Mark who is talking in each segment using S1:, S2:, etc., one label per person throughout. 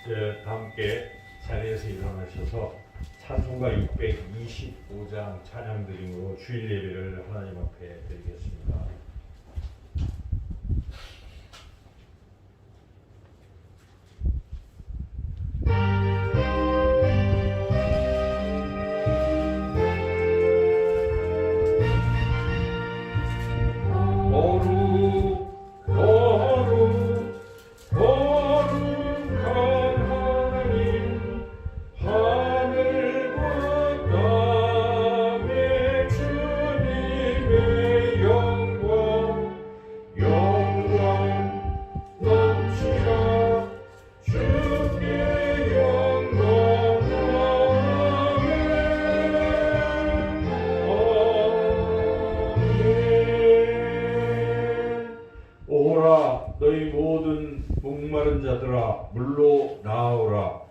S1: 다 함께 자리에서 일어나셔서 찬송가 625장 찬양 드림으로 주일 예배를 하나님 앞에 드리겠습니다. 너희 모든 목마른 자들아 물로 나아오라.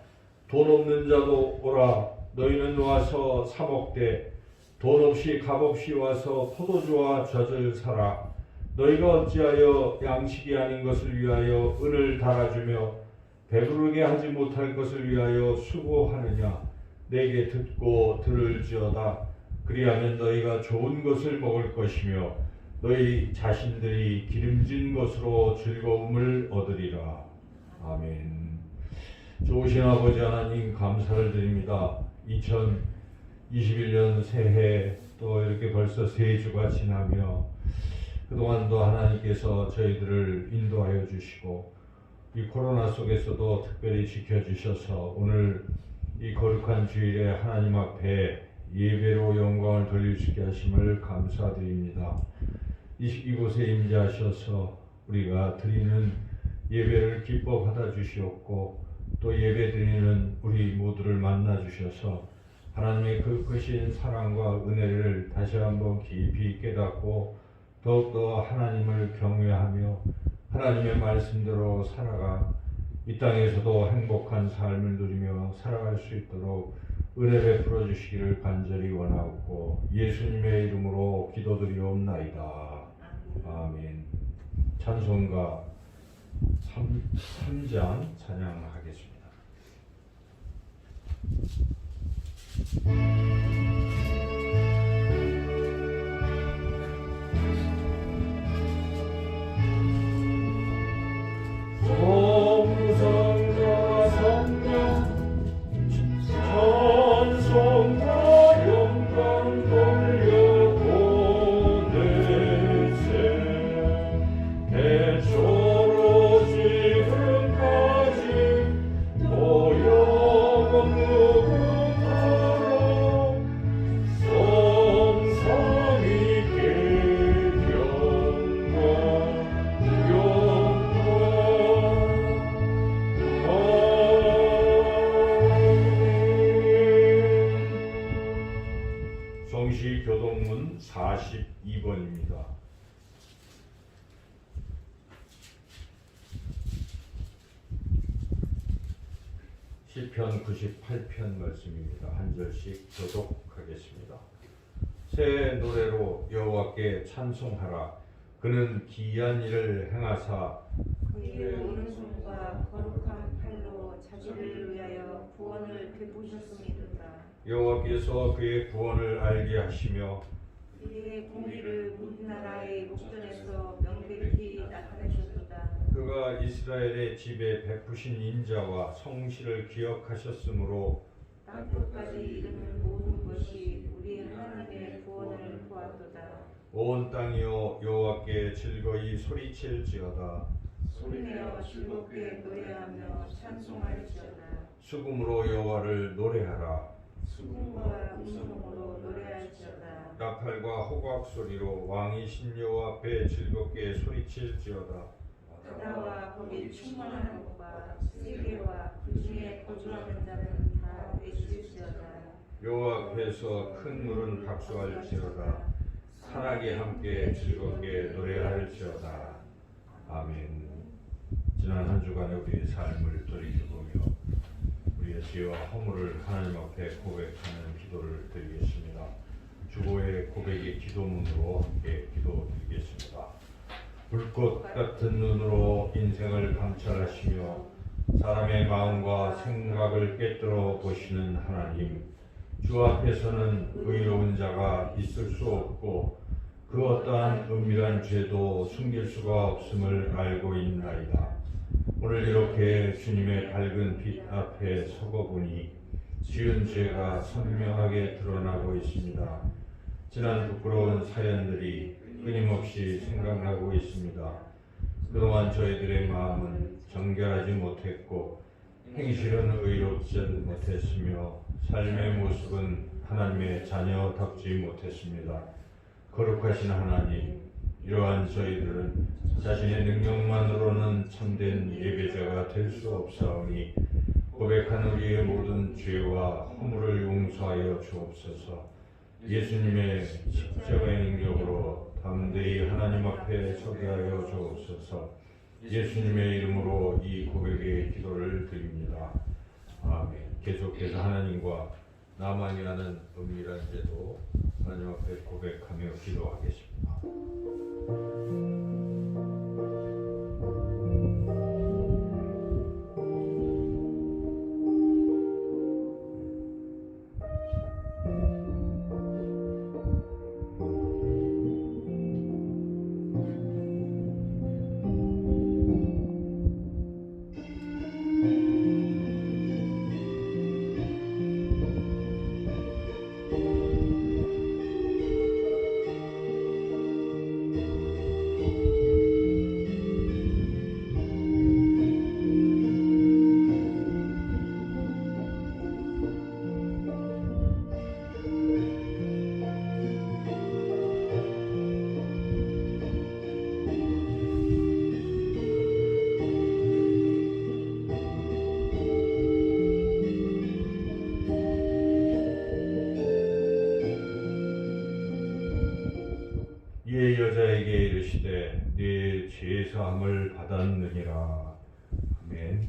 S1: 돈 없는 자도 오라. 너희는 와서 사 먹되 돈 없이 값 없이 와서 포도주와 젖을 사라. 너희가 어찌하여 양식이 아닌 것을 위하여 은을 달아주며 배부르게 하지 못할 것을 위하여 수고하느냐. 내게 듣고 들을지어다. 그리하면 너희가 좋은 것을 먹을 것이며 너희 자신들이 기름진 것으로 즐거움을 얻으리라. 아멘. 좋으신 아버지 하나님 감사를 드립니다. 2021년 새해 또 이렇게 벌써 세 주가 지나며 그동안도 하나님께서 저희들을 인도하여 주시고 이 코로나 속에서도 특별히 지켜주셔서 오늘 이 거룩한 주일에 하나님 앞에 예배로 영광을 돌릴 수 있게 하심을 감사드립니다. 이곳에 임재하셔서 우리가 드리는 예배를 기뻐 받아주시옵고 또 예배 드리는 우리 모두를 만나주셔서 하나님의 그 크신 사랑과 은혜를 다시 한번 깊이 깨닫고 더욱더 하나님을 경외하며 하나님의 말씀대로 살아가 이 땅에서도 행복한 삶을 누리며 살아갈 수 있도록 은혜 베풀어 주시기를 간절히 원하고 예수님의 이름으로 기도드리옵나이다. 아멘. 찬송가 3장 찬양하겠습니다. 성성과 성령 찬송과 영광 돌려보내세 대초로 지금까지 모여먹는 성삼위 영광 성시교동문 42번입니다. 시편 98편 말씀입니다. 한 절씩 교독하겠습니다. 새 노래로 여호와께 찬송하라. 그는 기이한 일을 행하사
S2: 그의 오른손과 거룩한 팔로 자기를 위하여 구원을 베푸셨음이로다.
S1: 여호와께서 그의 구원을 알게 하시며
S2: 그의 공의를 우리나라의 목전에서 명백히 나타내셨도다.
S1: 그가 이스라엘의 집에 베푸신 인자와 성실을 기억하셨으므로
S2: 땅끝까지 이르는 모든 것이 우리 하나님의 구원을 보았도다.
S1: 온 땅이여 여호와께 즐거이 소리칠지어다.
S2: 소리내어 즐겁게 노래하며 찬송할지어다.
S1: 수금으로 여호와를 노래하라.
S2: 수금과 음성으로 노래할지어다.
S1: 나팔과 호각 소리로 왕이신 여호와 앞에 즐겁게 소리칠지어다.
S2: 바다와 거기 충만한 것과 세계와 그 중에 거주하는 자는 다 외칠지어다.
S1: 여호와 앞에서 큰 물은 박수할지어다. 산악이 함께 즐겁게 노래할지어다. 아멘. 지난 한 주간의 우리의 삶을 돌이켜보며 우리의 죄와 허물을 하나님 앞에 고백하는 기도를 드리겠습니다. 주보의 고백의 기도문으로 함께 기도드리겠습니다. 불꽃 같은 눈으로 인생을 감찰하시며 사람의 마음과 생각을 꿰뚫어 보시는 하나님, 주 앞에서는 의로운 자가 있을 수 없고 그 어떠한 은밀한 죄도 숨길 수가 없음을 알고 있나이다. 오늘 이렇게 주님의 밝은 빛 앞에 서고 보니 지은 죄가 선명하게 드러나고 있습니다. 지난 부끄러운 사연들이 끊임없이 생각나고 있습니다. 그동안 저희들의 마음은 정결하지 못했고 행실은 의롭지 못했으며 삶의 모습은 하나님의 자녀답지 못했습니다. 거룩하신 하나님, 이러한 저희들은 자신의 능력만으로는 참된 예배자가 될 수 없사오니 고백한 우리의 모든 죄와 허물을 용서하여 주옵소서. 예수님의 십자가의 능력으로 담대히 하나님 앞에 서게 하여 주옵소서. 예수님의 이름으로 이 고백의 기도를 드립니다. 아멘. 계속해서 하나님과 나만이 하는 은밀한 죄도 하나님 앞에 고백하며 기도하겠습니다. 이에 여자에게 이르시되 네 죄사함을 받았느니라. 아멘.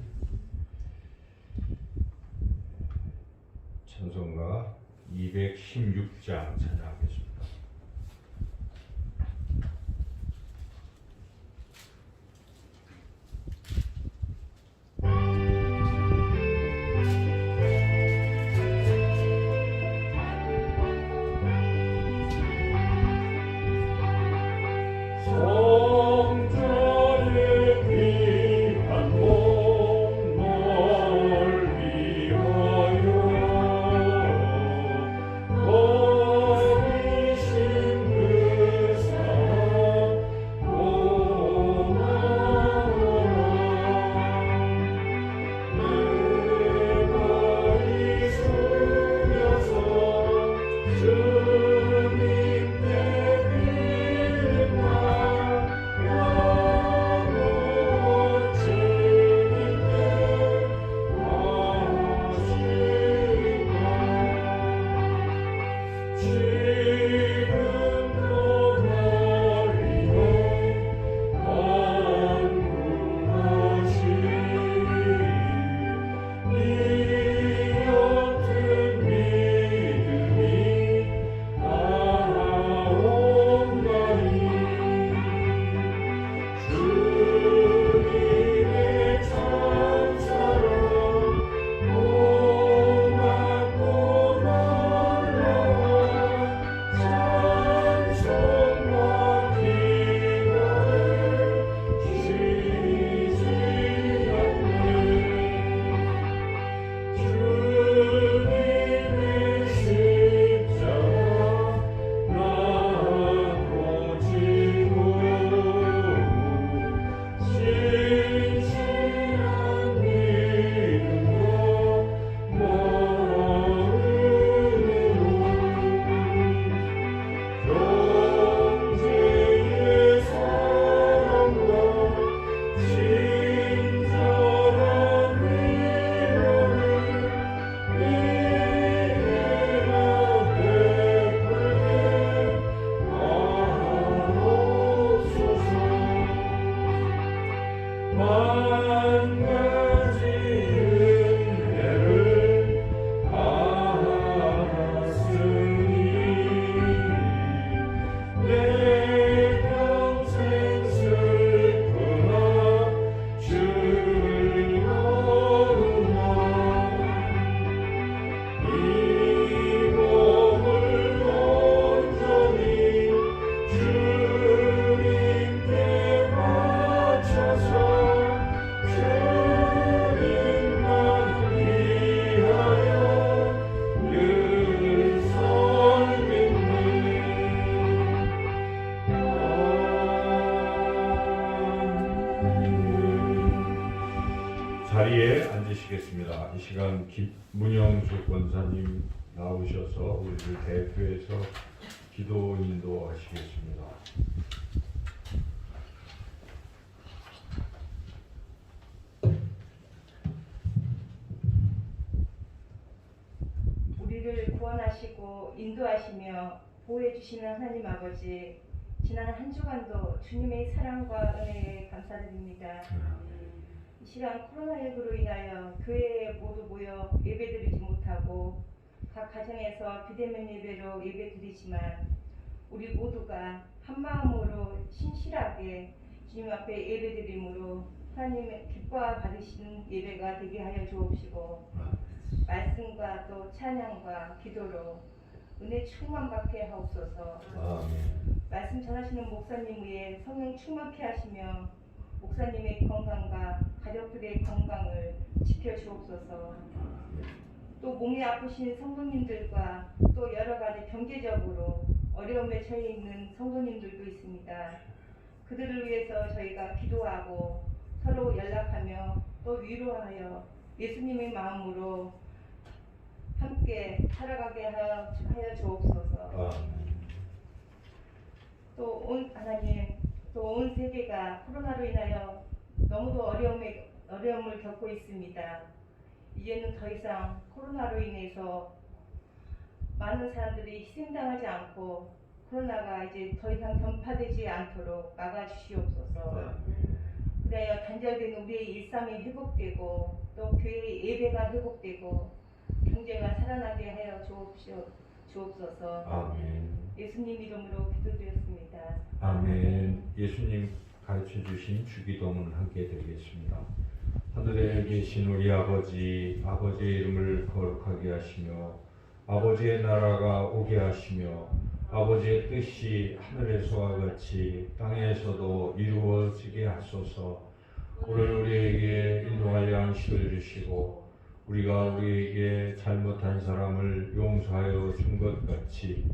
S1: 찬송가 216장 찬양하겠습니다.
S3: 널 위하여
S1: 자리에 앉으시겠습니다. 이 시간 문영수 권사님 나오셔서 우리를 대표해서 기도 인도하시겠습니다.
S2: 우리를 구원하시고 인도하시며 보호해 주시는 하나님 아버지, 지난 한 주간도 주님의 사랑과 은혜에 감사드립니다. 이 시간 코로나19로 인하여 교회에 모두 모여 예배드리지 못하고 각 가정에서 비대면 예배로 예배드리지만 우리 모두가 한 마음으로 신실하게 주님 앞에 예배드림으로 하나님의 기뻐 받으시는 예배가 되게 하여 주옵시고, 말씀과 또 찬양과 기도로 은혜 충만받게 하옵소서.
S1: 아멘.
S2: 말씀 전하시는 목사님 위에 성령 충만케 하시며 목사님의 건강과 가족들의 건강을 지켜주옵소서. 또 몸이 아프신 성도님들과 또 여러 가지 경제적으로 어려움에 처해 있는 성도님들도 있습니다. 그들을 위해서 저희가 기도하고 서로 연락하며 또 위로하여 예수님의 마음으로 함께 살아가게 하여 주옵소서. 또 온 하나님, 또 온 세계가 코로나로 인하여 너무도 어려움을 겪고 있습니다. 이제는 더 이상 코로나로 인해서 많은 사람들이 희생당하지 않고 코로나가 이제 더 이상 전파되지 않도록 막아주시옵소서. 그래야 단절된 우리의 일상이 회복되고 또 교회의 예배가 회복되고 경제가 살아나게 하여 주옵소서.
S1: 아멘.
S2: 예수님 이름으로 기도드렸습니다.
S1: 아멘. 예수님 가르쳐 주신 주기도문 함께 드리겠습니다. 하늘에 계신 우리 아버지, 아버지의 이름을 거룩하게 하시며 아버지의 나라가 오게 하시며 아버지의 뜻이 하늘에서와 같이 땅에서도 이루어지게 하소서. 오늘 우리에게 일용할 양식을 주시고 우리가 우리에게 잘못한 사람을 용서하여 준 것 같이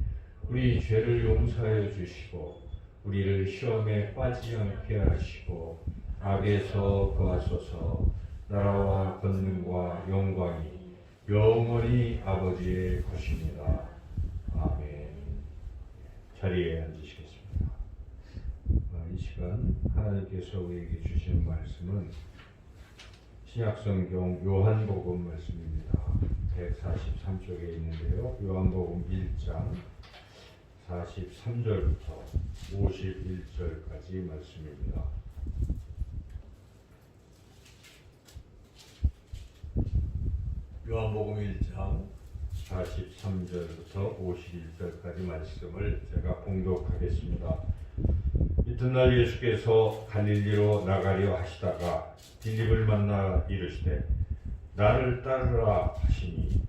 S1: 우리 죄를 용서하여 주시고 우리를 시험에 빠지지 않게 하시고 악에서 구하소서. 나라와 권능과 영광이 영원히 아버지의 것입니다. 아멘. 자리에 앉으시겠습니다. 이 시간 하나님께서 우리에게 주시는 말씀은 신약성경 요한복음 말씀입니다. 143쪽에 있는데요. 요한복음 1장 43절부터 51절까지 말씀입니다. 요한복음 1장 43절부터 51절까지 말씀을 제가 봉독하겠습니다. 이튿날 예수께서 갈릴리로 나가려 하시다가 빌립을 만나 이르시되 나를 따르라 하시니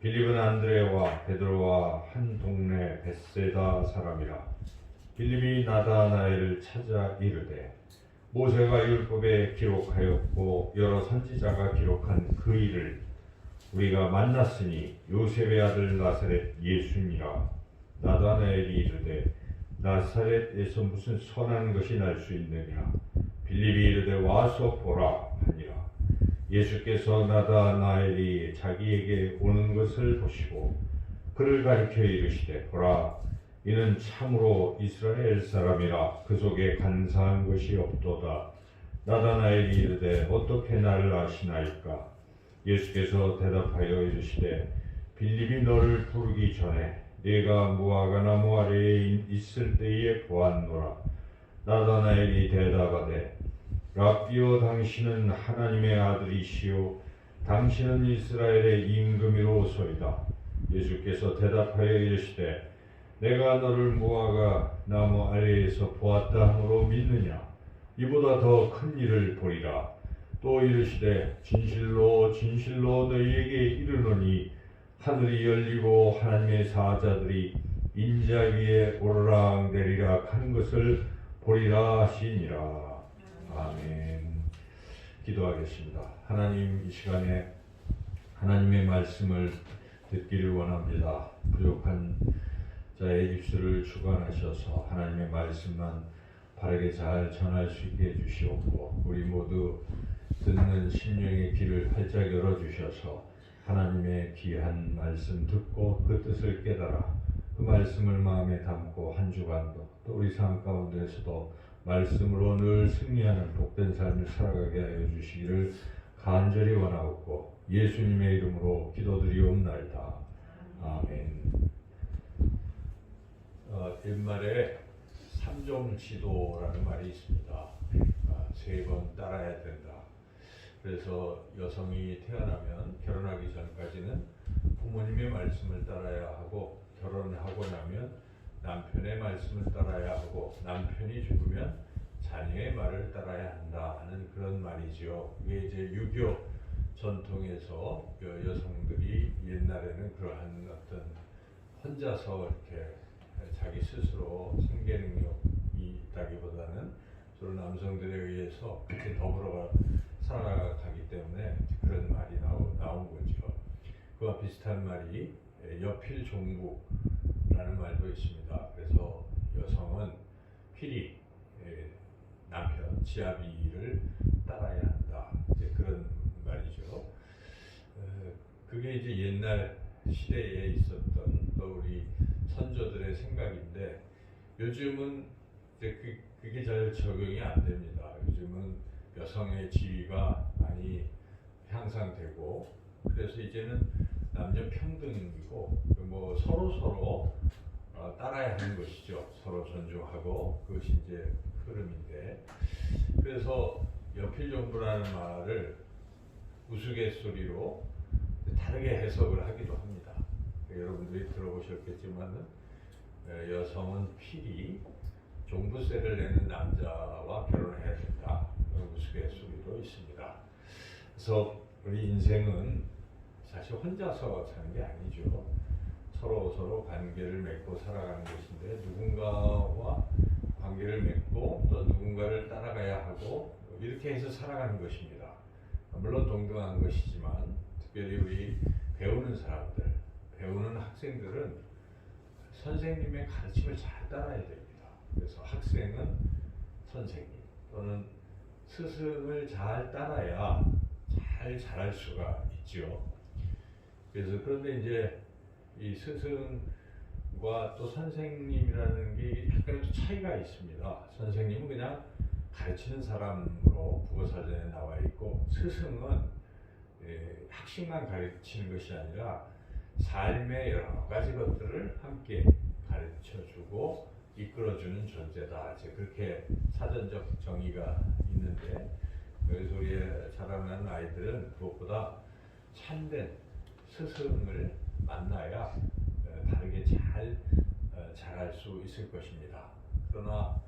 S1: 빌립은 안드레와 베드로와 한 동네 벳세다 사람이라. 빌립이 나다나엘을 찾아 이르되 모세가 율법에 기록하였고 여러 선지자가 기록한 그 일을 우리가 만났으니 요셉의 아들 나사렛 예수니라. 나다나엘이 이르되 나사렛에서 무슨 선한 것이 날 수 있느냐. 빌립이 이르되 와서 보라 하니라. 예수께서 나다나엘이 자기에게 오는 것을 보시고 그를 가리켜 이르시되 보라, 이는 참으로 이스라엘 사람이라 그 속에 간사한 것이 없도다. 나다나엘이 이르되 어떻게 나를 아시나이까. 예수께서 대답하여 이르시되 빌립이 너를 부르기 전에 네가 무화과 나무 아래에 있을 때에 보았노라. 나다나엘이 대답하되 랍비여, 당신은 하나님의 아들이시요 당신은 이스라엘의 임금이로소이다. 예수께서 대답하여 이르시되 내가 너를 무화과 나무 아래에서 보았다 함으로 믿느냐. 이보다 더 큰 일을 보리라. 또 이르시되 진실로 진실로 너희에게 이르노니 하늘이 열리고 하나님의 사자들이 인자 위에 오르락 내리락 하는 것을 보리라 하시니라. 아멘. 기도하겠습니다. 하나님, 이 시간에 하나님의 말씀을 듣기를 원합니다. 부족한 자의 입술을 주관하셔서 하나님의 말씀만 바르게 잘 전할 수 있게 해주시옵고 우리 모두 듣는 심령의 귀를 활짝 열어주셔서 하나님의 귀한 말씀 듣고 그 뜻을 깨달아 그 말씀을 마음에 담고 한 주간도 또 우리 삶 가운데서도 말씀으로 늘 승리하는 복된 삶을 살아가게 하여 주시기를 간절히 원하옵고 예수님의 이름으로 기도드리옵나이다. 아멘. 옛말에 삼종지도라는 말이 있습니다. 3번 따라야 된다. 그래서 여성이 태어나면 결혼하기 전까지는 부모님의 말씀을 따라야 하고 결혼하고 나면 남편의 말씀을 따라야 하고 남편이 죽으면 자녀의 말을 따라야 한다 하는 그런 말이지요. 이게 이제 유교 전통에서 여성들이 옛날에는 그러한 어떤 혼자서 이렇게 자기 스스로 생계 능력이 있다기보다는 주로 남성들에 의해서 그렇게 더불어 살아가기 때문에 그런 말이 나온 거죠. 그와 비슷한 말이 여필종부라는 말도 있습니다. 그래서 여성은 필히 남편, 지아비를 따라야 한다. 이제 그런 말이죠. 그게 이제 옛날 시대에 있었던 또 우리 선조들의 생각인데 요즘은 이제 그게 잘 적용이 안 됩니다. 요즘은 여성의 지위가 많이 향상되고 그래서 이제는 남녀 평등이고 뭐 서로 따라야 하는 것이죠. 서로 존중하고 그것이 이제 흐름인데 그래서 여필종부라는 말을 우스갯소리로 다르게 해석을 하기도 합니다. 여러분들이 들어보셨겠지만은 여성은 필히 종부세를 내는 남자와 결혼해야 된다. 우스갯소리도 있습니다. 그래서 우리 인생은 사실 혼자서 사는 게 아니죠. 서로 관계를 맺고 살아가는 것인데 누군가와 관계를 맺고 또 누군가를 따라가야 하고 이렇게 해서 살아가는 것입니다. 물론 동등한 것이지만 특별히 우리 배우는 사람들, 배우는 학생들은 선생님의 가르침을 잘 따라야 됩니다. 그래서 학생은 선생님 또는 스승을 잘 따라야 잘 자랄 수가 있죠. 그래서 그런데 이제 이 스승과 또 선생님이라는 게 약간의 또 차이가 있습니다. 선생님은 그냥 가르치는 사람으로 국어사전에 나와 있고 스승은 학식만 가르치는 것이 아니라 삶의 여러 가지 것들을 함께 가르쳐주고 이끌어주는 존재다. 이제 그렇게 사전적 정의가 있는데 그래서 우리 자라나는 아이들은 그것보다 참된 스승을 만나야 다르게 잘 자랄 수 있을 것입니다. 그러나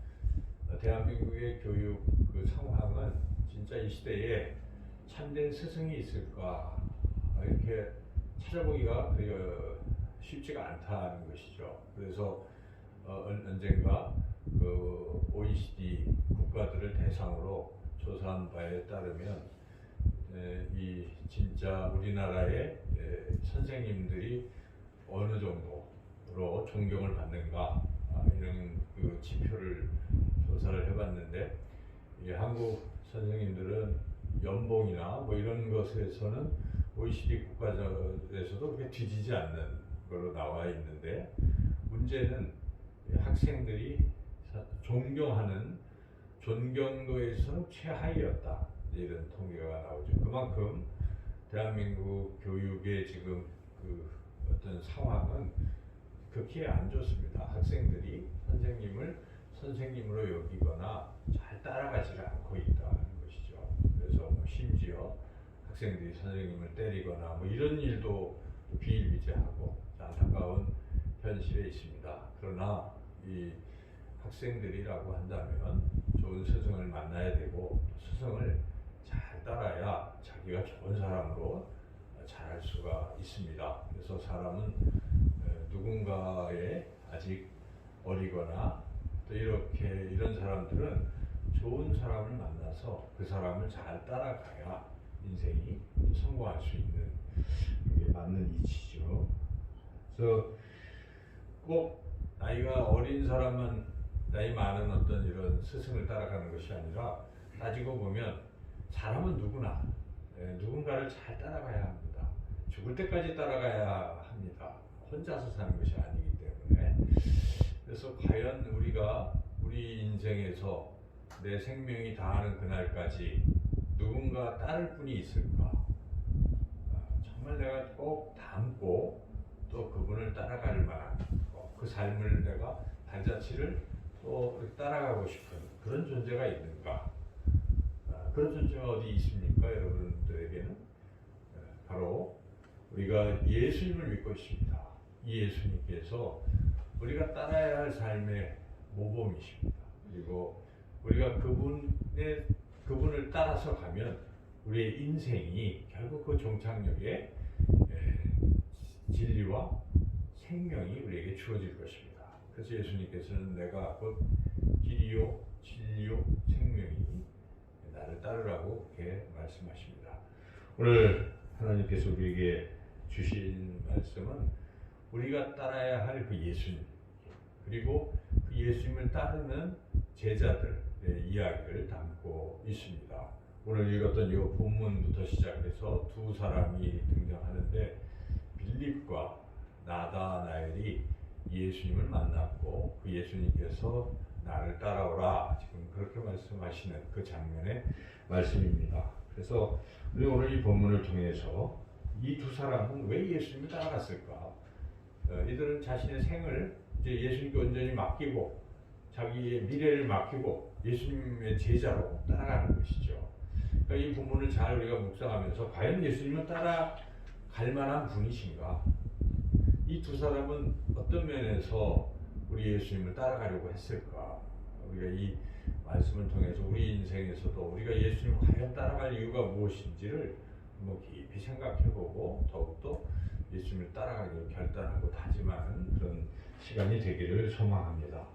S1: 대한민국의 교육 그 상황은 진짜 이 시대에 참된 스승이 있을까 이렇게 찾아보기가 쉽지가 않다는 것이죠. 그래서 언젠가 그 OECD 국가들을 대상으로 조사한 바에 따르면 이 진짜 우리나라의 선생님들이 어느 정도로 존경을 받는가 이런 그 지표를 조사를 해봤는데 한국 선생님들은 연봉이나 뭐 이런 것에서는 OECD 국가에서도 그렇게 뒤지지 않는 걸로 나와 있는데 문제는 학생들이 존경하는 존경도에서는 최하위였다 이런 통계가 나오죠. 그만큼 대한민국 교육의 지금 그 어떤 상황은 극히 안 좋습니다. 학생들이 선생님을 선생님으로 여기거나 잘 따라가지를 않고 있다는 것이죠. 그래서 뭐 심지어 학생들이 선생님을 때리거나 뭐 이런 일도 비일비재하고 안타까운 현실에 있습니다. 그러나 이 학생들이라고 한다면 좋은 스승을 만나야 되고 스승을 잘 따라야 자기가 좋은 사람으로 자랄 수가 있습니다. 그래서 사람은 누군가의 아직 어리거나 또 이렇게 이런 사람들은 좋은 사람을 만나서 그 사람을 잘 따라가야 인생이 성공할 수 있는 게 맞는 이치죠. 그래서 꼭 나이가 어린 사람만 나이 많은 어떤 이런 스승을 따라가는 것이 아니라 따지고 보면 사람은 누구나 누군가를 잘 따라가야 합니다. 죽을 때까지 따라가야 합니다. 혼자서 사는 것이 아니기 때문에. 그래서 과연 우리가 우리 인생에서 내 생명이 다하는 그날까지 누군가 따를 분이 있을까? 정말 내가 꼭 닮고 또 그분을 따라갈 만한 그 삶을 내가 발자취를 또 따라가고 싶은 그런 존재가 있는가? 그런 존재가 어디 있습니까? 여러분들에게는 바로 우리가 예수님을 믿고 있습니다. 이 예수님께서 우리가 따라야 할 삶의 모범이십니다. 그리고 우리가 그분을 따라서 가면 우리의 인생이 결국 그 종착역에 진리와 생명이 우리에게 주어질 것입니다. 그래서 예수님께서는 내가 곧 길이요 진리요 생명이 나를 따르라고 이렇게 말씀하십니다. 오늘 하나님께서 우리에게 주신 말씀은 우리가 따라야 할 그 예수님 그리고 그 예수님을 따르는 제자들의 이야기를 담고 있습니다. 오늘 읽었던 이 본문부터 시작해서 두 사람이 등장하는데 빌립과 나다나엘이 예수님을 만났고 그 예수님께서 나를 따라오라 지금 그렇게 말씀하시는 그 장면의 말씀입니다. 그래서 우리 오늘 이 본문을 통해서 이 두 사람은 왜 예수님을 따라갔을까? 이들은 자신의 생을 이제 예수님께 온전히 맡기고 자기의 미래를 맡기고 예수님의 제자로 따라가는 것이죠. 그러니까 이 본문을 잘 우리가 묵상하면서 과연 예수님은 따라갈 만한 분이신가? 이 두 사람은 어떤 면에서 우리 예수님을 따라가려고 했을까? 우리가 이 말씀을 통해서 우리 인생에서도 우리가 예수님을 과연 따라갈 이유가 무엇인지를 한번 깊이 생각해보고 더욱더 예수님을 따라가기를 결단하고 다짐하는 그런 시간이 되기를 소망합니다.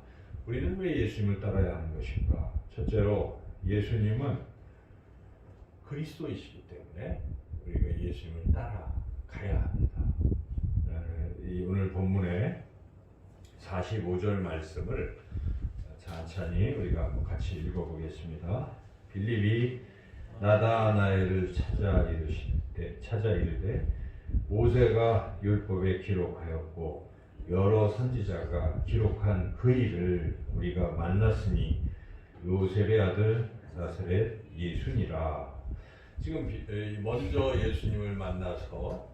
S1: 우리는 왜 예수님을 따라야 하는 것인가? 첫째로 예수님은 그리스도이시기 때문에 우리가 예수님을 따라가야 합니다. 이 오늘 본문의 45절 말씀을 찬찬히 우리가 한번 같이 읽어보겠습니다. 빌립이 나다나엘을 찾아 이르되 모세가 율법에 기록하였고 여러 선지자가 기록한 그 일을 우리가 만났으니 요셉의 아들 나사렛 예수니라. 지금 먼저 예수님을 만나서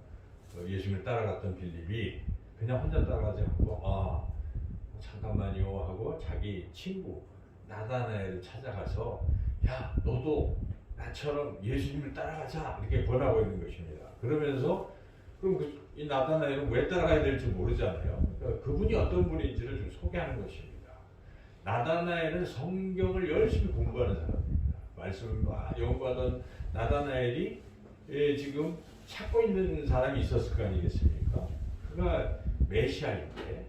S1: 예수님을 따라갔던 빌립이 그냥 혼자 따라가지 않고 잠깐만요 하고 자기 친구 나다나엘을 찾아가서 야 너도 나처럼 예수님을 따라가자 이렇게 권하고 있는 것입니다. 그러면서 그럼 이 나다나엘은 왜 따라가야 될지 모르잖아요. 그러니까 그분이 어떤 분인지를 좀 소개하는 것입니다. 나다나엘은 성경을 열심히 공부하는 사람입니다. 말씀을 막 연구하던 나다나엘이 지금 찾고 있는 사람이 있었을 거 아니겠습니까? 그가 메시아인데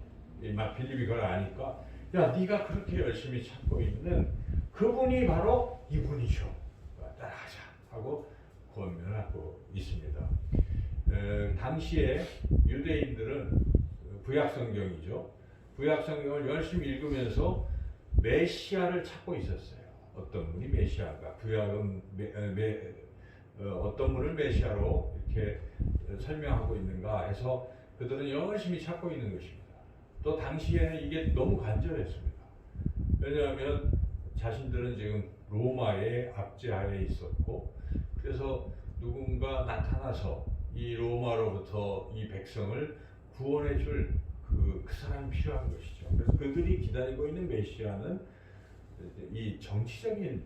S1: 막 빌립이 그걸 아니까 야 네가 그렇게 열심히 찾고 있는 그분이 바로 이분이죠. 따라가자 하고 권면하고 있습니다. 당시에 유대인들은 구약성경이죠. 구약성경을 열심히 읽으면서 메시아를 찾고 있었어요. 어떤 분이 메시아가 구약은 어떤 분을 메시아로 이렇게 설명하고 있는가 해서 그들은 열심히 찾고 있는 것입니다. 또 당시에는 이게 너무 간절했습니다. 왜냐하면 자신들은 지금 로마의 압제하에 있었고 그래서 누군가 나타나서 이 로마로부터 이 백성을 구원해 줄 그 사람이 필요한 것이죠. 그래서 그들이 기다리고 있는 메시아는 이 정치적인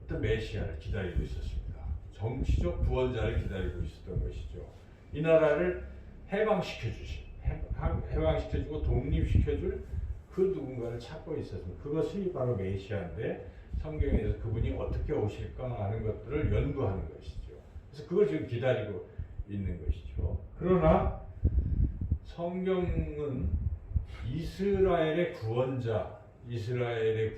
S1: 어떤 메시아를 기다리고 있었습니다. 정치적 구원자를 기다리고 있었던 것이죠. 이 나라를 해방시켜주고 독립시켜줄 그 누군가를 찾고 있었습니다. 그것이 바로 메시아인데 성경에서 그분이 어떻게 오실까 하는 것들을 연구하는 것이죠. 그래서 그걸 지금 기다리고 있는 것이죠. 그러나 성경은 이스라엘의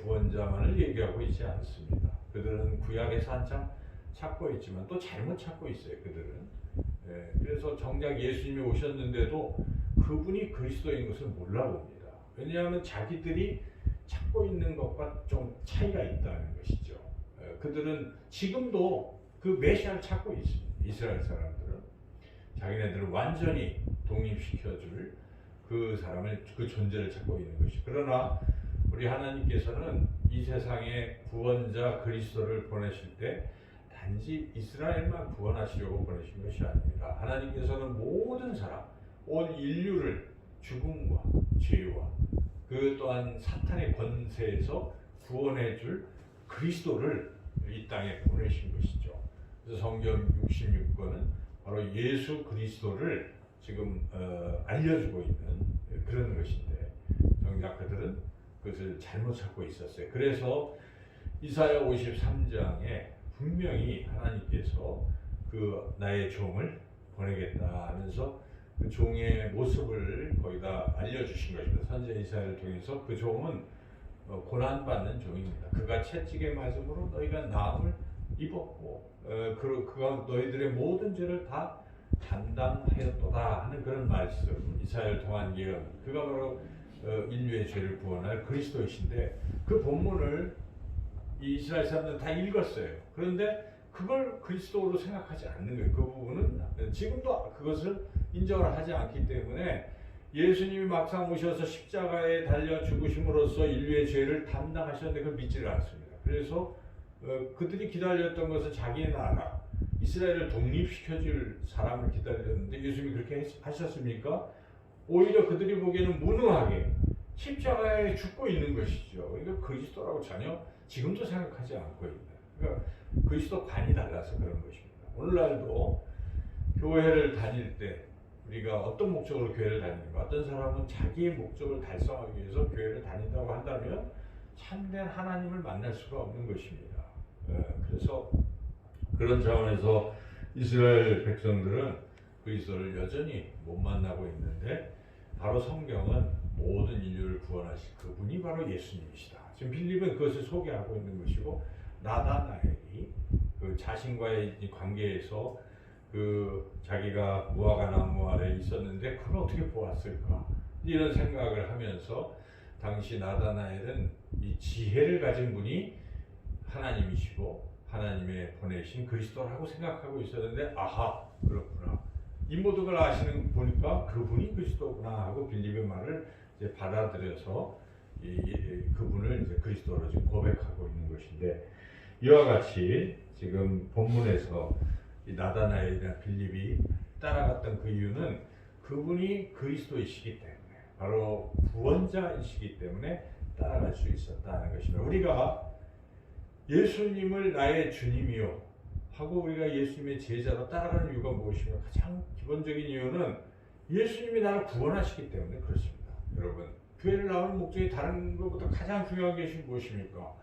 S1: 구원자만을 얘기하고 있지 않습니다. 그들은 구약에서 한참 찾고 있지만 또 잘못 찾고 있어요. 그들은. 그래서 정작 예수님이 오셨는데도 그분이 그리스도인 것을 몰라봅니다. 왜냐하면 자기들이 찾고 있는 것과 좀 차이가 있다는 것이죠. 그들은 지금도 그 메시아를 찾고 있습니다. 이스라엘 사람들은 자기네들을 완전히 독립시켜줄 그 사람을, 그 존재를 찾고 있는 것이. 그러나 우리 하나님께서는 이 세상에 구원자 그리스도를 보내실 때 단지 이스라엘만 구원하시려고 보내신 것이 아닙니다. 하나님께서는 모든 사람, 온 인류를 죽음과 죄와 그 또한 사탄의 권세에서 구원해 줄 그리스도를 이 땅에 보내신 것이죠. 그래서 성경 66권은 바로 예수 그리스도를 지금 알려주고 있는 그런 것인데 정작가들은 그것을 잘못 찾고 있었어요. 그래서 이사야 53장에 분명히 하나님께서 그 나의 종을 보내겠다 하면서 그 종의 모습을 거기다 알려주신 것입니다. 선지 이사야를 통해서 그 종은 고난받는 종입니다. 그가 채찍에 맞음으로 너희가 나음을 입었고 그가 너희들의 모든 죄를 다 담당하였도다 하는 그런 말씀, 이사야를 통한 예언. 그가 바로 인류의 죄를 구원할 그리스도이신데 그 본문을 이 이스라엘 사람들은 다 읽었어요. 그런데 그걸 그리스도로 생각하지 않는 거예요. 그 부분은 지금도 그것을 인정을 하지 않기 때문에 예수님이 막상 오셔서 십자가에 달려 죽으심으로써 인류의 죄를 담당하셨는데 그걸 믿지를 않습니다. 그래서 그들이 기다렸던 것은 자기의 나라, 이스라엘을 독립시켜줄 사람을 기다렸는데 예수님이 그렇게 하셨습니까? 오히려 그들이 보기에는 무능하게 십자가에 죽고 있는 것이죠. 이거 그리스도라고 전혀 지금도 생각하지 않고 있는. 그러니까 그리스도관이 달라서 그런 것입니다. 오늘날도 교회를 다닐 때 우리가 어떤 목적으로 교회를 다니는가? 어떤 사람은 자기의 목적을 달성하기 위해서 교회를 다닌다고 한다면 참된 하나님을 만날 수가 없는 것입니다. 그래서 그런 차원에서 이스라엘 백성들은 그리스도를 여전히 못 만나고 있는데 바로 성경은 모든 인류를 구원하실 그분이 바로 예수님이시다. 지금 빌립은 그것을 소개하고 있는 것이고 나다나엘이 그 자신과의 관계에서 그 자기가 무화과 나무 아래 있었는데 그걸 어떻게 보았을까 이런 생각을 하면서 당시 나다나엘은 이 지혜를 가진 분이 하나님이시고 하나님의 보내신 그리스도라고 생각하고 있었는데 아하 그렇구나 이 모든 걸 아시는 보니까 그분이 그리스도구나 하고 빌립의 말을 이제 받아들여서 그분을 이제 그리스도로 지금 고백하고 있는 것인데 이와 같이 지금 본문에서 이 나다나엘이나 빌립이 따라갔던 그 이유는 그분이 그리스도이시기 때문에 바로 구원자이시기 때문에 따라갈 수 있었다는 것입니다. 우리가 예수님을 나의 주님이요 하고 우리가 예수님의 제자로 따라가는 이유가 무엇이며 가장 기본적인 이유는 예수님이 나를 구원하시기 때문에 그렇습니다. 여러분 교회를 나오는 목적이 다른 것보다 가장 중요한 것이 무엇입니까?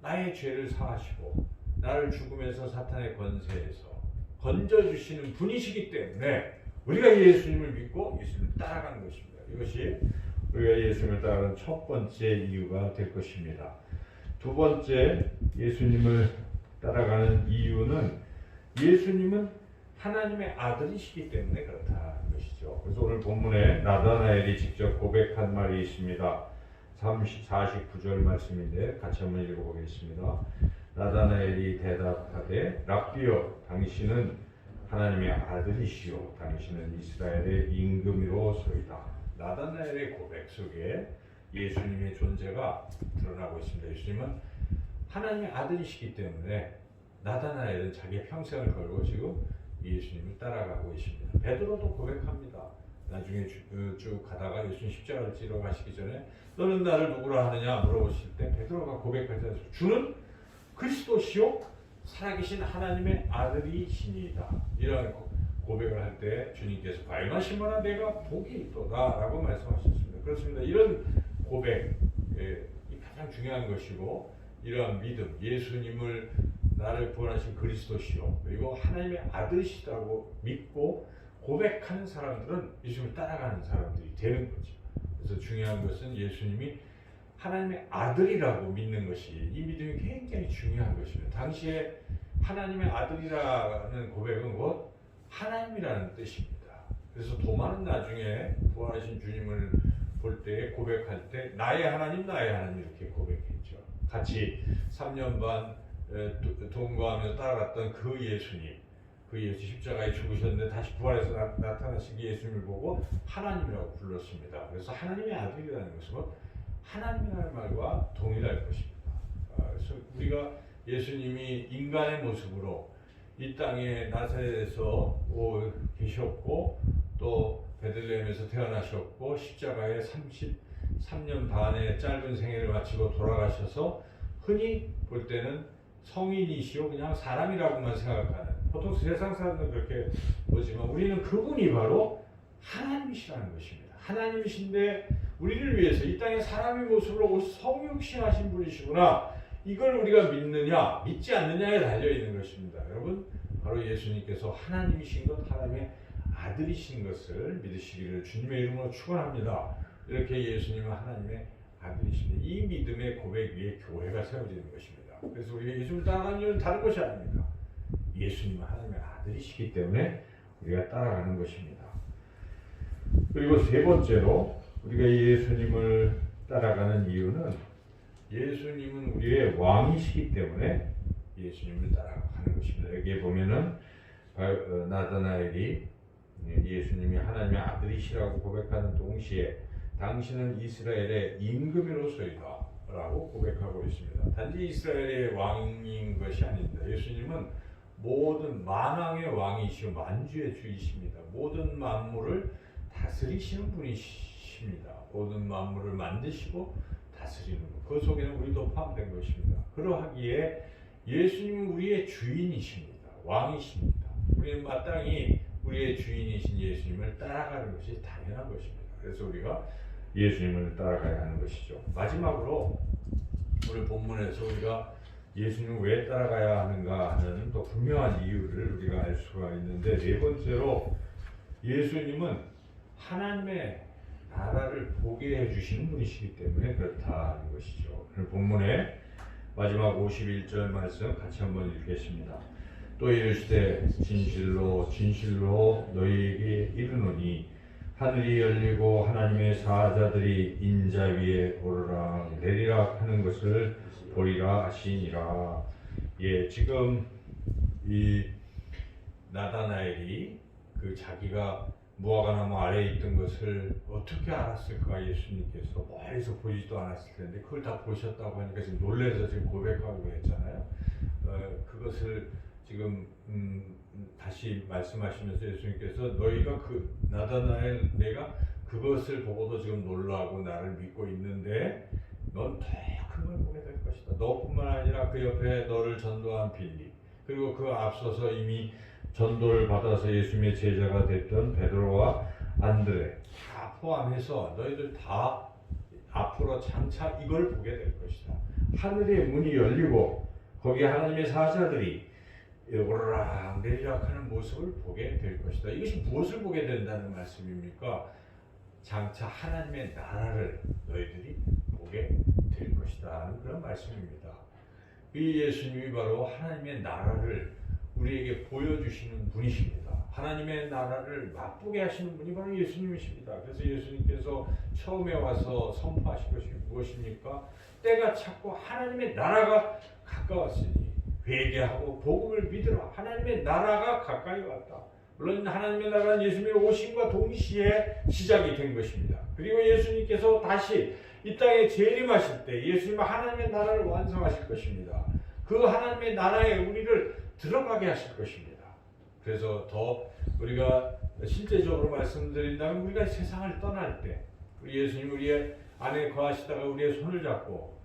S1: 나의 죄를 사하시고 나를 죽음에서 사탄의 권세에서 건져주시는 분이시기 때문에 우리가 예수님을 믿고 예수님을 따라가는 것입니다. 이것이 우리가 예수님을 따라가는 첫 번째 이유가 될 것입니다. 두 번째 예수님을 따라가는 이유는 예수님은 하나님의 아들이시기 때문에 그렇다는 것이죠. 그래서 오늘 본문에 나다나엘이 직접 고백한 말이 있습니다. 49절 말씀인데 같이 한번 읽어보겠습니다. 나다나엘이 대답하되 랍비여 당신은 하나님의 아들이시오 당신은 이스라엘의 임금이로소이다. 나다나엘의 고백 속에 예수님의 존재가 드러나고 있습니다. 예수님은 하나님의 아들이시기 때문에 나다나엘은 자기의 평생을 걸고 지금 예수님을 따라가고 있습니다. 베드로도 고백합니다. 나중에 쭉 가다가 예수님 십자가를 지러 가시기 전에 너는 나를 누구라 하느냐 물어보실 때 베드로가 고백하지 않습니까? 주는 그리스도시요 살아계신 하나님의 아들이시니이다. 이런 고백을 할 때 주님께서 말씀하시므나 내가 복이 있도다 라고 말씀하셨습니다. 그렇습니다. 이런 고백이 가장 중요한 것이고 이러한 믿음, 예수님을 나를 구원하신 그리스도시요 그리고 하나님의 아들이시다고 믿고 고백하는 사람들은 예수님을 따라가는 사람들이 되는 거죠. 그래서 중요한 것은 예수님이 하나님의 아들이라고 믿는 것이 이 믿음이 굉장히 중요한 것입니다. 당시에 하나님의 아들이라는 고백은 곧 하나님이라는 뜻입니다. 그래서 도마는 나중에 부활하신 주님을 볼 때 고백할 때 나의 하나님 나의 하나님 이렇게 고백했죠. 같이 3년 반 동거하며 따라갔던 그 예수님, 그 예수 십자가에 죽으셨는데 다시 부활해서 나타나신 예수님을 보고 하나님이라고 불렀습니다. 그래서 하나님의 아들이라는 것은 하나님이라는 말과 동일할 것입니다. 그래서 우리가 예수님이 인간의 모습으로 이 땅에 나사렛에서 계셨고 또 베들레헴에서 태어나셨고 십자가에 33년 반의 짧은 생애를 마치고 돌아가셔서 흔히 볼 때는 성인이시오 그냥 사람이라고만 생각하는 보통 세상 사람들은 그렇게 보지만 우리는 그분이 바로 하나님이시라는 것입니다. 하나님이신데 우리를 위해서 이 땅에 사람의 모습으로 성육신하신 분이시구나. 이걸 우리가 믿느냐 믿지 않느냐에 달려있는 것입니다. 여러분 바로 예수님께서 하나님이신 것 하나님의 아들이신 것을 믿으시기를 주님의 이름으로 축원합니다. 이렇게 예수님은 하나님의 아들이십니다. 이 믿음의 고백 위에 교회가 세워지는 것입니다. 그래서 우리가 예수님을 따라가는 이유는 다른 것이 아닙니다. 예수님은 하나님의 아들이시기 때문에 우리가 따라가는 것입니다. 그리고 세 번째로 우리가 예수님을 따라가는 이유는 예수님은 우리의 왕이시기 때문에 예수님을 따라가는 것입니다. 여기에 보면은 나다나엘이 예수님이 하나님의 아들이시라고 고백하는 동시에 당신은 이스라엘의 임금으로서이다 라고 고백하고 있습니다. 단지 이스라엘의 왕인 것이 아닙니다. 예수님은 모든 만왕의 왕이시오 만주의 주이십니다. 모든 만물을 다스리시는 분이십니다. 모든 만물을 만드시고 다스리는 것. 그 속에는 우리도 포함된 것입니다. 그러하기에 예수님은 우리의 주인이십니다. 왕이십니다. 우리는 마땅히 우리의 주인이신 예수님을 따라가는 것이 당연한 것입니다. 그래서 우리가 예수님을 따라가야 하는 것이죠. 마지막으로 오늘 본문에서 우리가 예수님을 왜 따라가야 하는가 하는 또 분명한 이유를 우리가 알 수가 있는데 네 번째로 예수님은 하나님의 나라를 보게 해주시는 분이시기 때문에 그렇다는 것이죠. 오늘 본문의 마지막 51절 말씀 같이 한번 읽겠습니다. 또 이르시되 진실로 진실로 너희에게 이르노니 하늘이 열리고 하나님의 사자들이 인자 위에 오르락 내리락 하는 것을 보리라 하시니라. 예, 지금 이 나다나엘이 그 자기가 무화과나무 아래에 있던 것을 어떻게 알았을까? 예수님께서 멀리서 보지도 않았을 텐데 그걸 다 보셨다고 하니까 지금 놀라서 지금 고백하고 했잖아요. 그것을 지금 다시 말씀하시면서 예수님께서 너희가 그 나다나엘 내가 그것을 보고도 지금 놀라고 나를 믿고 있는데 넌 더 큰 걸 보게 될 것이다. 너뿐만 아니라 그 옆에 너를 전도한 빌립 그리고 그 앞서서 이미 전도를 받아서 예수님의 제자가 됐던 베드로와 안드레 다 포함해서 너희들 다 앞으로 장차 이걸 보게 될 것이다. 하늘의 문이 열리고 거기에 하나님의 사자들이 오르락 내리락 하는 모습을 보게 될 것이다. 이것이 무엇을 보게 된다는 말씀입니까? 장차 하나님의 나라를 너희들이 보게 될 것이다 하는 그런 말씀입니다. 이 예수님이 바로 하나님의 나라를 우리에게 보여주시는 분이십니다. 하나님의 나라를 맛보게 하시는 분이 바로 예수님이십니다. 그래서 예수님께서 처음에 와서 선포하신 것이 무엇입니까? 때가 찼고 하나님의 나라가 가까웠으니 회개하고 복음을 믿으라. 하나님의 나라가 가까이 왔다. 물론 하나님의 나라는 예수님의 오심과 동시에 시작이 된 것입니다. 그리고 예수님께서 다시 이 땅에 재림하실 때 예수님은 하나님의 나라를 완성하실 것입니다. 그 하나님의 나라에 우리를 들어가게 하실 것입니다. 그래서 더 우리가 실제적으로 말씀드린다면 우리가 세상을 떠날 때 우리 예수님 우리의 안에 거하시다가 우리의 손을 잡고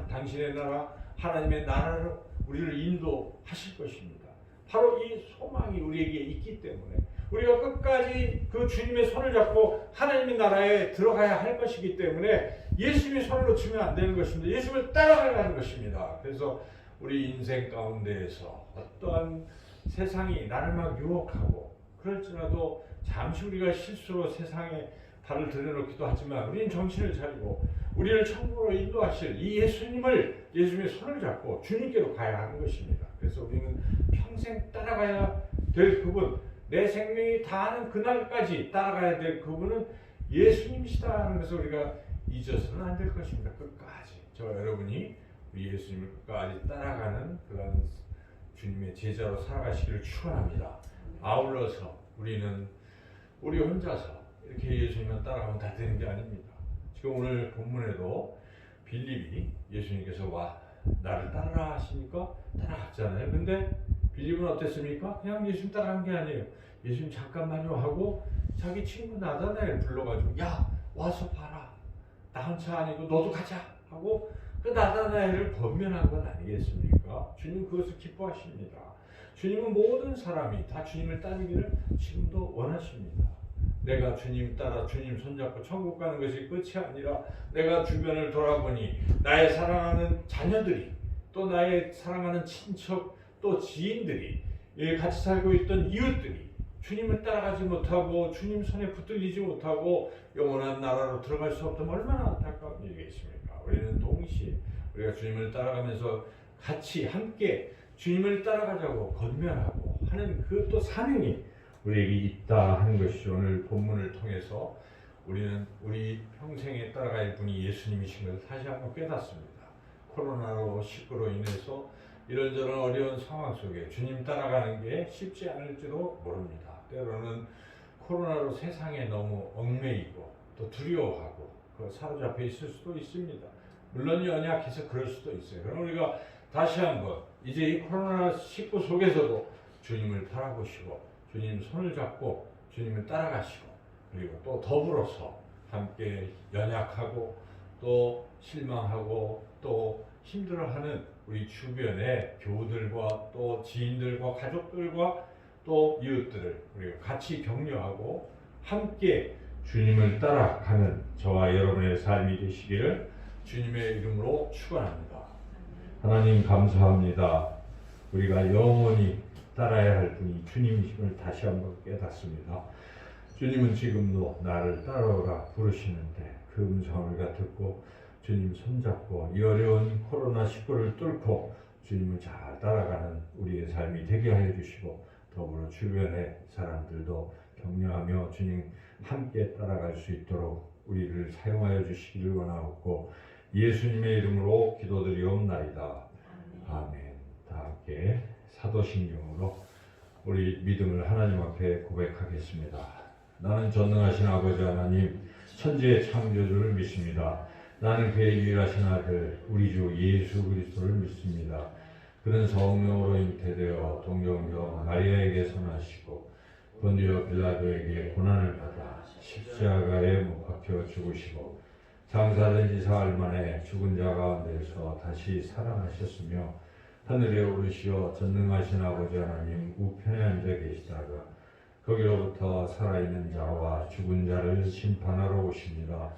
S1: 당신의 나라 하나님의 나라로 우리를 인도하실 것입니다. 바로 이 소망이 우리에게 있기 때문에 우리가 끝까지 그 주님의 손을 잡고 하나님의 나라에 들어가야 할 것이기 때문에 예수님의 손을 놓치면 안 되는 것입니다. 예수님을 따라가야 하는 것입니다. 그래서 우리 인생 가운데에서 어떠한 세상이 나를 막 유혹하고 그럴지라도 잠시 우리가 실수로 세상에 발을 들여놓기도 하지만 우리는 정신을 차리고 우리를 천국으로 인도하실 이 예수님의 손을 잡고 주님께로 가야 하는 것입니다. 그래서 우리는 평생 따라가야 될 그분, 내 생명이 다하는 그날까지 따라가야 될 그분은 예수님이시다 하는 것을 우리가 잊어서는 안 될 것입니다. 끝까지. 저 여러분이 우리 예수님을 끝까지 따라가는 그런 주님의 제자로 살아가시기를 축원합니다. 아울러서 우리는 우리 혼자서 이렇게 예수님만 따라가면 다 되는 게 아닙니다. 지금 오늘 본문에도 빌립이 예수님께서 와 나를 따라라 하시니까 따라갔잖아요. 근데 빌립은 어땠습니까? 그냥 예수님 따라간 게 아니에요. 예수님 잠깐만요 하고 자기 친구 나다나엘 불러가지고 야 와서 봐라. 나 혼자 아니고 너도 가자 하고 그 나다나엘을 권면한 건 아니겠습니까? 주님 그것을 기뻐하십니다. 주님은 모든 사람이 다 주님을 따르기를 지금도 원하십니다. 내가 주님 따라 주님 손잡고 천국 가는 것이 끝이 아니라 내가 주변을 돌아보니 나의 사랑하는 자녀들이 또 나의 사랑하는 친척 또 지인들이 같이 살고 있던 이웃들이 주님을 따라가지 못하고 주님 손에 붙들리지 못하고 영원한 나라로 들어갈 수 없다면 얼마나 안타까운 일이겠습니까? 우리는 동시에 우리가 주님을 따라가면서 같이 함께 주님을 따라가자고 권면하고 하는 그 또 사명이 우리에게 있다 하는 것이 오늘 본문을 통해서 우리는 우리 평생에 따라갈 분이 예수님이신 것을 다시 한번 깨닫습니다. 코로나19로 인해서 이런저런 어려운 상황 속에 주님 따라가는 게 쉽지 않을지도 모릅니다. 때로는 코로나로 세상에 너무 얽매이고 또 두려워하고 사로잡혀 있을 수도 있습니다. 물론 연약해서 그럴 수도 있어요. 그럼 우리가 다시 한번 이제 이 코로나19 속에서도 주님을 바라보시고 주님 손을 잡고 주님을 따라가시고 그리고 또 더불어서 함께 연약하고 또 실망하고 또 힘들어하는 우리 주변의 교우들과 또 지인들과 가족들과 또 이웃들을 우리가 같이 격려하고 함께 주님을 따라가는 저와 여러분의 삶이 되시기를 주님의 이름으로 축원합니다. 하나님 감사합니다. 우리가 영원히 따라야 할 분이 주님이심을 다시 한번 깨닫습니다. 주님은 지금도 나를 따라오라 부르시는데 그 음성을 우리가 듣고 주님 손잡고 이 어려운 코로나19를 뚫고 주님을 잘 따라가는 우리의 삶이 되게 하여 주시고 더불어 주변의 사람들도 격려하며 주님 함께 따라갈 수 있도록 우리를 사용하여 주시기를 원하옵고 예수님의 이름으로 기도드리옵나이다. 아멘. 다 함께 사도신경으로 우리 믿음을 하나님 앞에 고백하겠습니다. 나는 전능하신 아버지 하나님 천지의 창조주를 믿습니다. 나는 그의 유일하신 아들 우리 주 예수 그리스도를 믿습니다. 그는 성령으로 잉태되어 동정녀 마리아에게 선하시고 본디오 빌라도에게 고난을 받아 십자가에 못 박혀 죽으시고 장사된 지 사흘 만에 죽은 자 가운데서 다시 살아나셨으며 하늘에 오르시어 전능하신 아버지 하나님 우편에 앉아 계시다가 거기로부터 살아있는 자와 죽은 자를 심판하러 오십니다.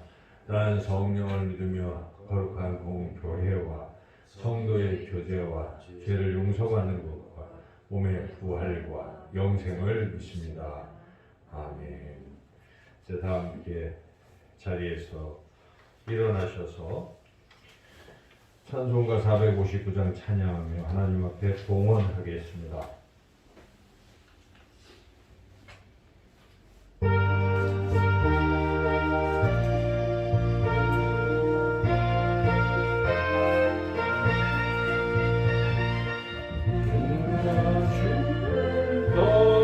S1: 나는 성령을 믿으며 거룩한 공교회와 성도의 교제와 죄를 용서받는 것과 몸의 부활과 영생을 믿습니다. 아멘. 이제 다 함께 자리에서 일어나셔서 찬송가 459장 찬양하며 하나님 앞에 봉헌하겠습니다.
S3: Oh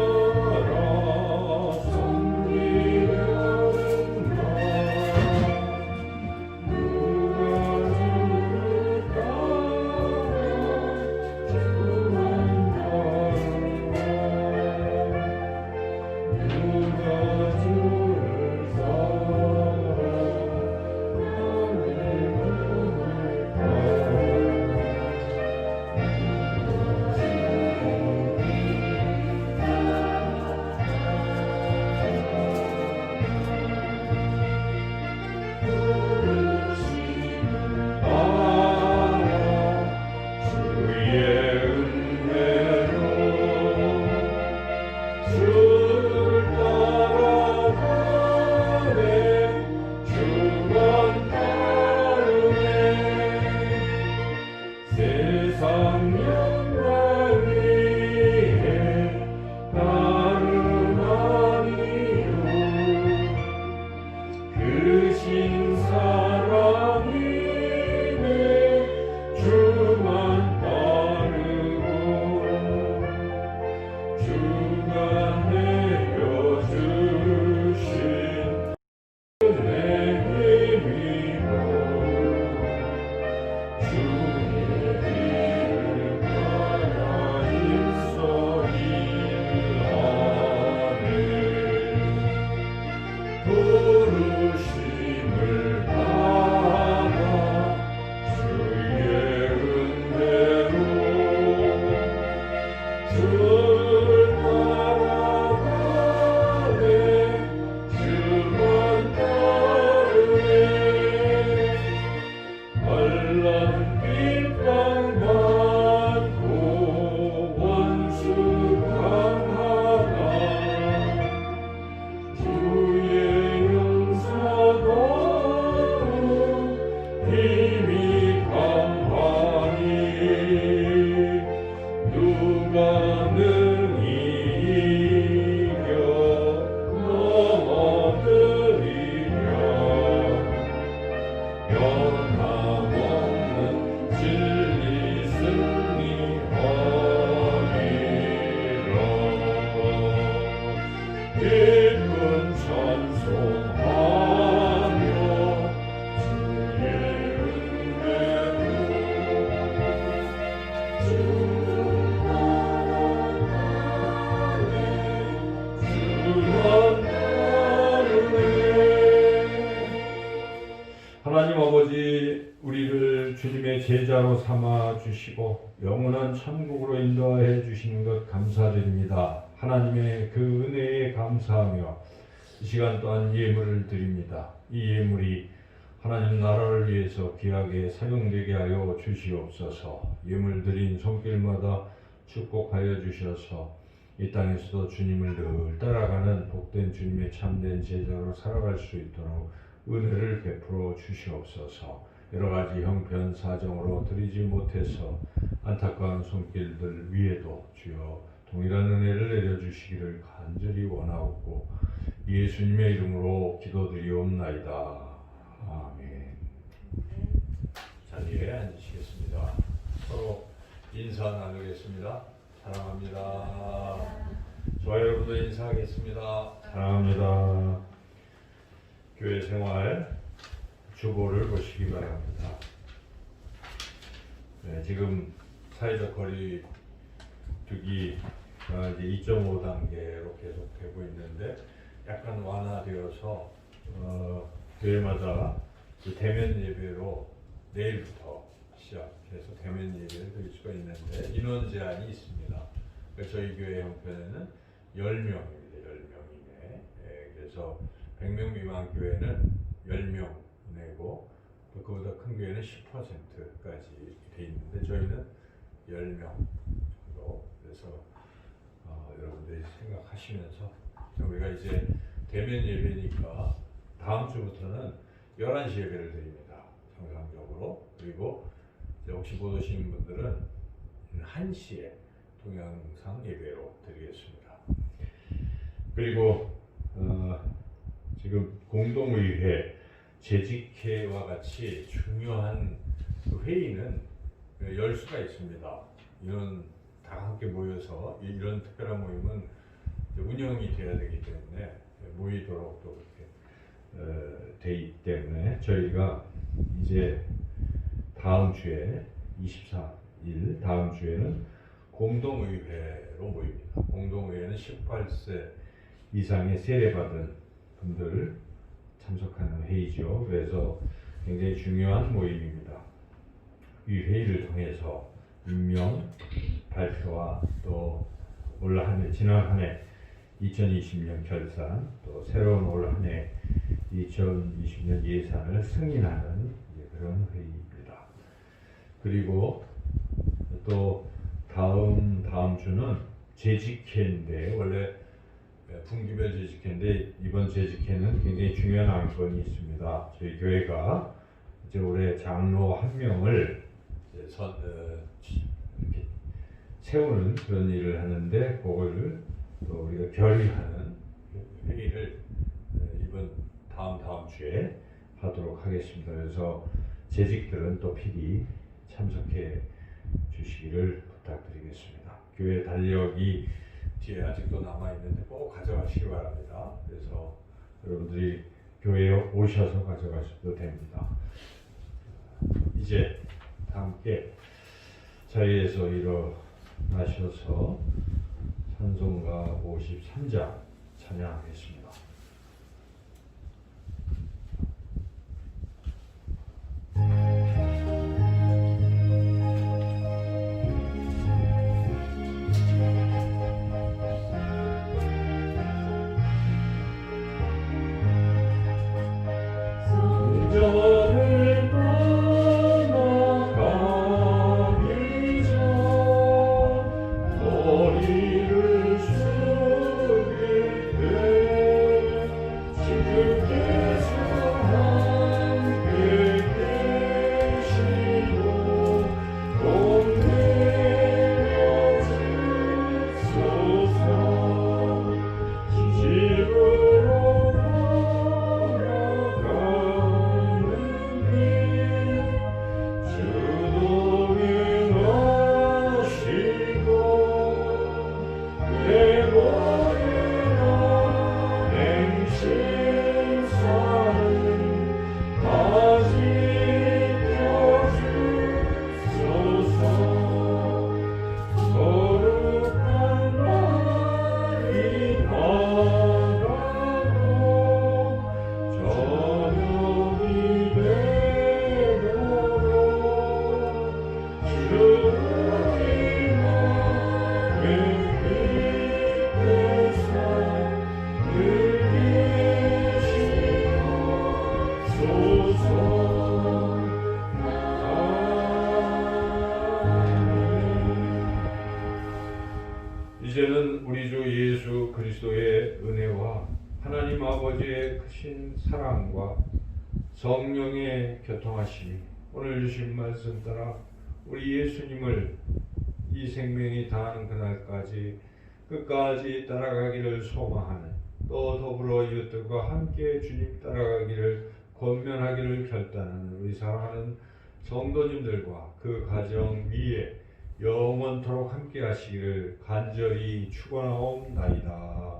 S1: 기쁜 찬송하며 주의 은혜로 주 하나님 아버지, 우리를 주님의 제자로 삼아 주시고 영원한 천국으로 인도해 주시는 것 감사드립니다. 하나님의 그 은혜에 감사하며 이 시간 또한 예물을 드립니다. 이 예물이 하나님 나라를 위해서 귀하게 사용되게 하여 주시옵소서. 예물 드린 손길마다 축복하여 주셔서 이 땅에서도 주님을 늘 따라가는 복된 주님의 참된 제자로 살아갈 수 있도록 은혜를 베풀어 주시옵소서. 여러 가지 형편 사정으로 드리지 못해서 안타까운 손길들 위에도 주여 동일한 은혜를 내려주시기를 간절히 원하옵고 예수님의 이름으로 기도드리옵나이다. 아멘. 자리에 앉으시겠습니다. 서로 인사 나누겠습니다. 사랑합니다. 저와 여러분도 인사하겠습니다. 사랑합니다. 교회 생활 주보를 보시기 바랍니다. 네, 지금 사회적 거리 두기 이제 2.5단계로 계속되고 있는데 약간 완화되어서 교회마다 그 대면 예배로 내일부터 시작해서 대면 예배를 드릴 수가 있는데 인원 제한이 있습니다. 저희 교회 형편에는 10명입니다. 10명이네. 그래서 100명 미만 교회는 10명 내고 또 그보다 큰 교회는 10%까지 돼 있는데 저희는 10명 정도. 그래서 여러분들이 생각하시면서 우리가 이제 대면 예배니까 다음 주부터는 11시 예배를 드립니다. 정상적으로. 그리고 이제 혹시 못 오시는 분들은 1시에 동영상 예배로 드리겠습니다. 그리고 지금 공동의회, 재직회와 같이 중요한 그 회의는 열 수가 있습니다. 이런 다 함께 모여서 이런 특별한 모임은 운영이 돼야 되기 때문에 모이도록 또 그렇게 돼 있기 때문에 저희가 이제 다음 주에 24일 다음 주에는 공동의회로 모입니다. 공동의회는 18세 이상의 세례받은 분들 참석하는 회의죠. 그래서 굉장히 중요한 모임입니다. 이 회의를 통해서 임명 발표와 또 올 한해 지난 한해 2020년 결산 또 새로운 올 한해 2020년 예산을 승인하는 그런 회의입니다. 그리고 또 다음 주는 재직회인데 원래 분기별 재직회인데 이번 재직회는 굉장히 중요한 안건이 있습니다. 저희 교회가 이제 올해 장로 한 명을 이렇게 세우는 그런 일을 하는데 그걸 또 우리가 결의하는 회의를 이번 다음 주에 하도록 하겠습니다. 그래서 재직들은 또 필히 참석해 주시기를 부탁드리겠습니다. 교회 달력이 뒤에 아직도 남아있는데 꼭 가져가시기 바랍니다. 그래서 여러분들이 교회에 오셔서 가져가셔도 됩니다. 이제 다 함께 자리에서 일어나셔서 찬송가 53장 찬양하겠습니다. 성전을 떠나가기 전 머리를 숙일 때 하나님의 은혜와 하나님 아버지의 크신 사랑과 성령의 교통하심이 오늘 주신 말씀 따라 우리 예수님을 이 생명이 다하는 그날까지 끝까지 따라가기를 소망하는, 또 더불어 이웃들과 함께 주님 따라가기를 권면하기를 결단하는 우리 사랑하는 성도님들과 그 가정 위에 영원토록 함께 하시기를 간절히 축원하옵나이다.